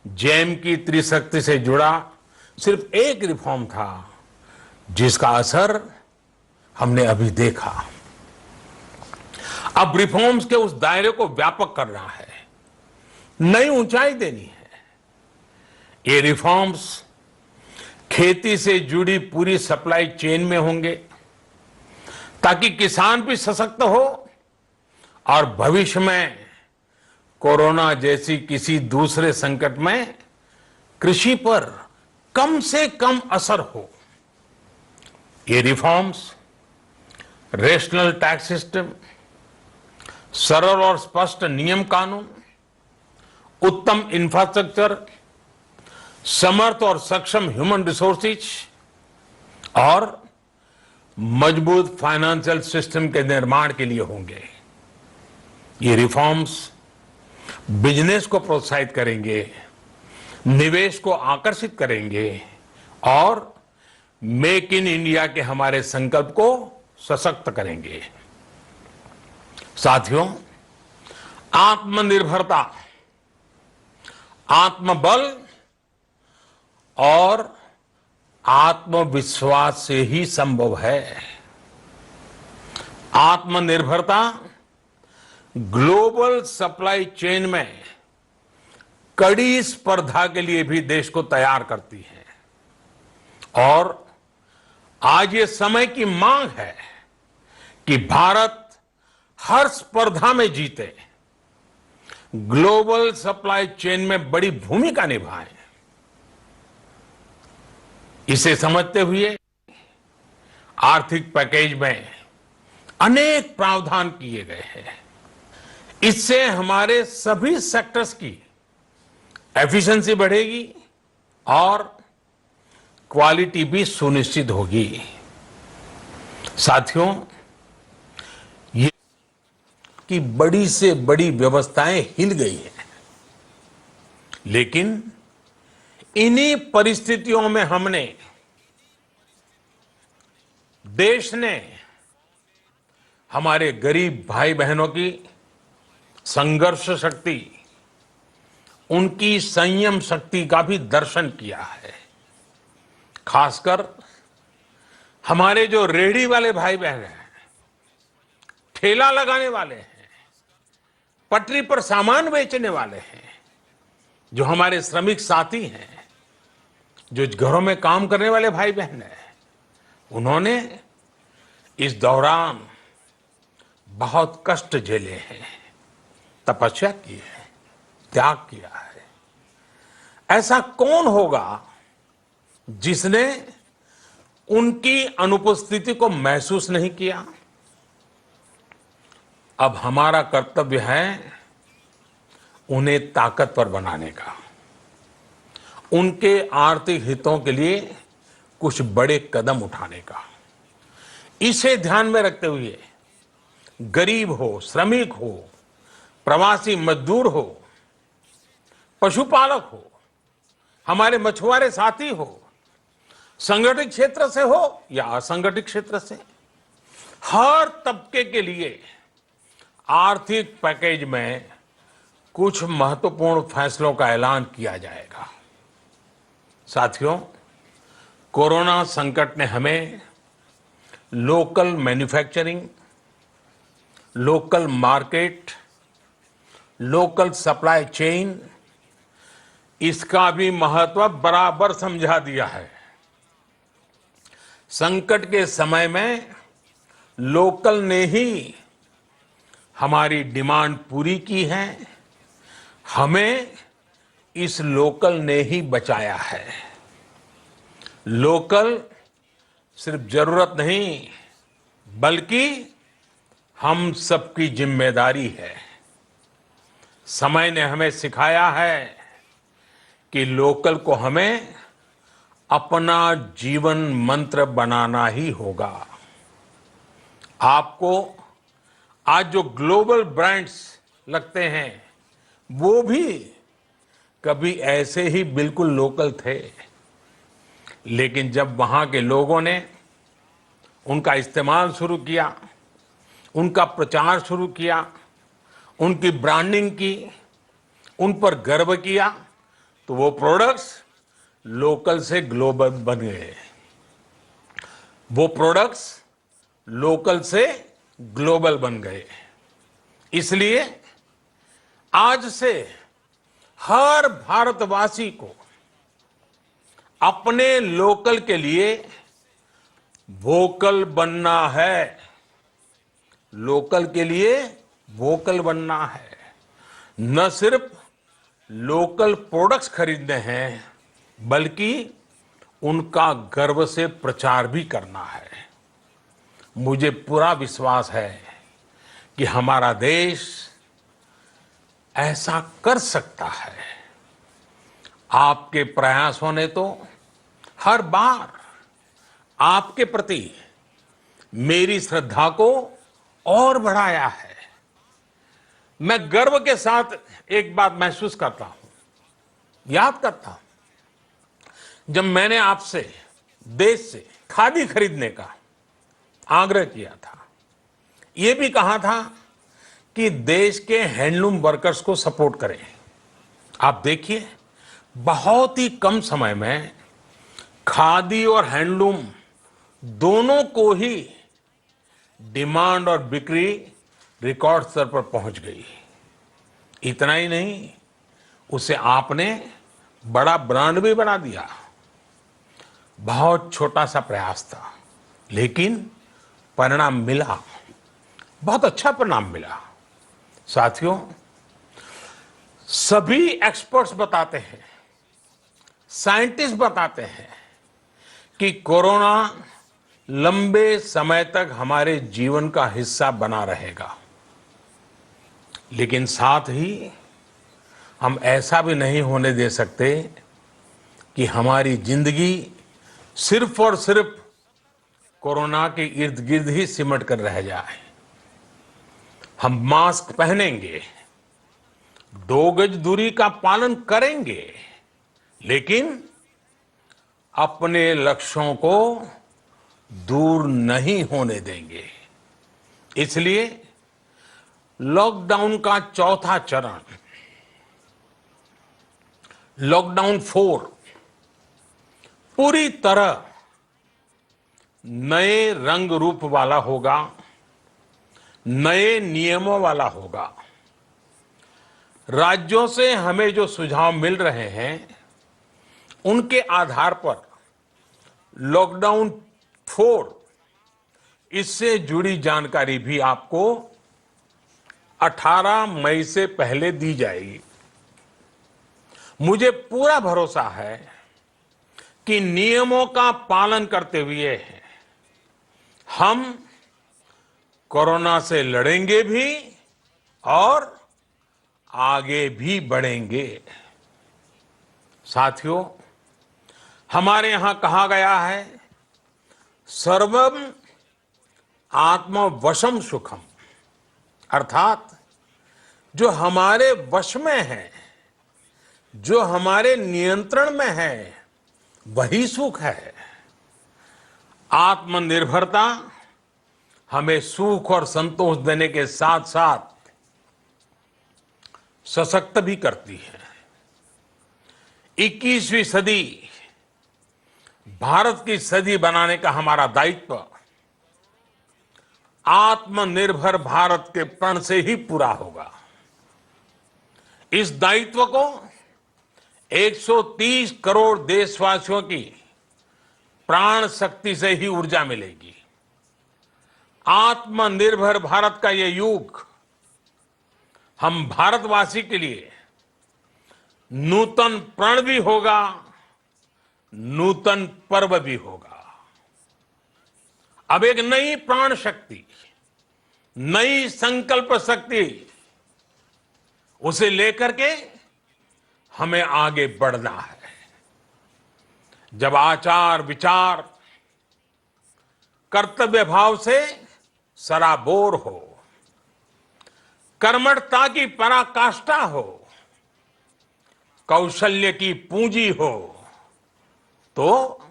GeM की त्रिशक्ति से जुड़ा सिर्फ एक रिफॉर्म था जिसका असर हमने अभी देखा। अब रिफॉर्म्स के उस दायरे को व्यापक करना है, नई ऊंचाई देनी है। ये रिफॉर्म्स खेती से जुड़ी पूरी सप्लाई चेन में होंगे ताकि किसान भी सशक्त हो और भविष्य में कोरोना जैसी किसी दूसरे संकट में कृषि पर कम से कम असर हो। ये रिफॉर्म्स रेशनल टैक्स सिस्टम, सरल और स्पष्ट नियम कानून, उत्तम इंफ्रास्ट्रक्चर, समर्थ और सक्षम ह्यूमन रिसोर्सेज और मजबूत फाइनेंशियल सिस्टम के निर्माण के लिए होंगे। ये रिफॉर्म्स बिजनेस को प्रोत्साहित करेंगे, निवेश को आकर्षित करेंगे और मेक इन इंडिया के हमारे संकल्प को सशक्त करेंगे। साथियों, आत्मनिर्भरता, आत्मबल और आत्मविश्वास से ही संभव है। आत्मनिर्भरता ग्लोबल सप्लाई चेन में कड़ी स्पर्धा के लिए भी देश को तैयार करती है और आज ये समय की मांग है कि भारत हर स्पर्धा में जीते, ग्लोबल सप्लाई चेन में बड़ी भूमिका निभाए। इसे समझते हुए आर्थिक पैकेज में अनेक प्रावधान किए गए हैं। इससे हमारे सभी सेक्टर्स की एफिशिएंसी बढ़ेगी और क्वालिटी भी सुनिश्चित होगी। साथियों, ये की बड़ी से बड़ी व्यवस्थाएं हिल गई हैं, लेकिन इन्हीं परिस्थितियों में देश ने हमारे गरीब भाई बहनों की संघर्ष शक्ति, उनकी संयम शक्ति का भी दर्शन किया है। खासकर हमारे जो रेहड़ी वाले भाई बहन हैं, ठेला लगाने वाले हैं, पटरी पर सामान बेचने वाले हैं, जो हमारे श्रमिक साथी हैं, जो घरों में काम करने वाले भाई बहन हैं, उन्होंने इस दौरान बहुत कष्ट झेले हैं, तपस्या की है, त्याग किया है। ऐसा कौन होगा जिसने उनकी अनुपस्थिति को महसूस नहीं किया? अब हमारा कर्तव्य है उन्हें ताकतवर बनाने का, उनके आर्थिक हितों के लिए कुछ बड़े कदम उठाने का। इसे ध्यान में रखते हुए गरीब हो, श्रमिक हो, प्रवासी मजदूर हो, पशुपालक हो, हमारे मछुआरे साथी हो, संगठित क्षेत्र से हो या असंगठित क्षेत्र से, हर तबके के लिए आर्थिक पैकेज में कुछ महत्वपूर्ण फैसलों का ऐलान किया जाएगा। साथियों, कोरोना संकट ने हमें local manufacturing, local market, local supply chain, इसका भी महत्व बराबर समझा दिया है। संकट के समय में लोकल ने ही हमारी डिमांड पूरी की है, हमें इस लोकल ने ही बचाया है। लोकल सिर्फ जरूरत नहीं, बल्कि हम सबकी जिम्मेदारी है। समय ने हमें सिखाया है कि लोकल को हमें अपना जीवन मंत्र बनाना ही होगा। आपको आज जो ग्लोबल ब्रांड्स लगते हैं, वो भी कभी ऐसे ही बिल्कुल लोकल थे, लेकिन जब वहां के लोगों ने उनका इस्तेमाल शुरू किया, उनका प्रचार शुरू किया, उनकी ब्रांडिंग की, उन पर गर्व किया, तो वो प्रोडक्ट्स लोकल से ग्लोबल बन गए। वो प्रोडक्ट्स लोकल से ग्लोबल बन गए। इसलिए आज से हर भारतवासी को अपने लोकल के लिए वोकल बनना है। लोकल के लिए वोकल बनना है। न सिर्फ लोकल प्रोडक्ट्स खरीदने हैं, बल्कि उनका गर्व से प्रचार भी करना है। मुझे पूरा विश्वास है कि हमारा देश ऐसा कर सकता है। आपके प्रयासों ने तो हर बार आपके प्रति मेरी श्रद्धा को और बढ़ाया है। मैं गर्व के साथ एक बात महसूस करता हूं, याद करता हूं, जब मैंने आपसे देश से खादी खरीदने का आग्रह किया था, यह भी कहा था कि देश के हैंडलूम वर्कर्स को सपोर्ट करें। आप देखिए, बहुत ही कम समय में खादी और हैंडलूम दोनों को ही डिमांड और बिक्री रिकॉर्ड स्तर पर पहुंच गई। इतना ही नहीं, उसे आपने बड़ा ब्रांड भी बना दिया। बहुत छोटा सा प्रयास था, लेकिन परिणाम मिला, बहुत अच्छा परिणाम मिला। साथियों, सभी एक्सपर्ट्स बताते हैं, साइंटिस्ट बताते हैं कि कोरोना लंबे समय तक हमारे जीवन का हिस्सा बना रहेगा। लेकिन साथ ही हम ऐसा भी नहीं होने दे सकते कि हमारी जिंदगी सिर्फ और सिर्फ कोरोना के इर्द गिर्द ही सिमट कर रह जाए। हम मास्क पहनेंगे, 2 गज दूरी का पालन करेंगे, लेकिन अपने लक्ष्यों को दूर नहीं होने देंगे। इसलिए लॉकडाउन का चौथा चरण, लॉकडाउन 4, पूरी तरह नए रंग रूप वाला होगा, नए नियमों वाला होगा। राज्यों से हमें जो सुझाव मिल रहे हैं, उनके आधार पर लॉकडाउन 4, इससे जुड़ी जानकारी भी आपको 18 मई से पहले दी जाएगी। मुझे पूरा भरोसा है कि नियमों का पालन करते हुए हम कोरोना से लड़ेंगे भी और आगे भी बढ़ेंगे। साथियों, हमारे यहां कहा गया है, सर्वम आत्मवशम सुखम, अर्थात जो हमारे वश में है, जो हमारे नियंत्रण में है, वही सुख है। आत्मनिर्भरता हमें सुख और संतोष देने के साथ साथ सशक्त भी करती है। 21वीं सदी भारत की सदी बनाने का हमारा दायित्व आत्मनिर्भर भारत के प्रण से ही पूरा होगा। इस दायित्व को 130 करोड़ देशवासियों की प्राण शक्ति से ही ऊर्जा मिलेगी। आत्मनिर्भर भारत का ये युग हम भारतवासी के लिए नूतन प्रण भी होगा, नूतन पर्व भी होगा। अब एक नई प्राण शक्ति, नई संकल्प शक्ति, उसे लेकर के हमें आगे बढ़ना है। जब आचार विचार कर्तव्य भाव से सराबोर हो, कर्मठता की पराकाष्ठा हो, कौशल्य की पूंजी हो, तो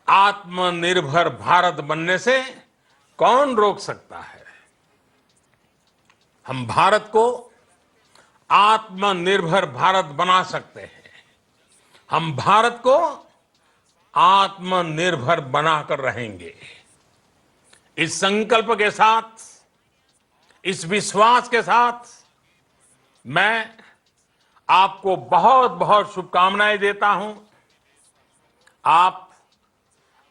आत्मनिर्भर भारत बनने से कौन रोक सकता है। हम भारत को आत्मनिर्भर भारत बना सकते हैं। हम भारत को आत्मनिर्भर बनाकर रहेंगे। इस संकल्प के साथ, इस विश्वास के साथ मैं आपको बहुत बहुत शुभकामनाएं देता हूं। आप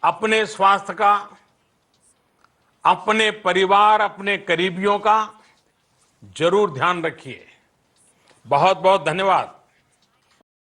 अपने स्वास्थ्य का, अपने परिवार, अपने करीबियों का जरूर ध्यान रखिए। बहुत बहुत धन्यवाद।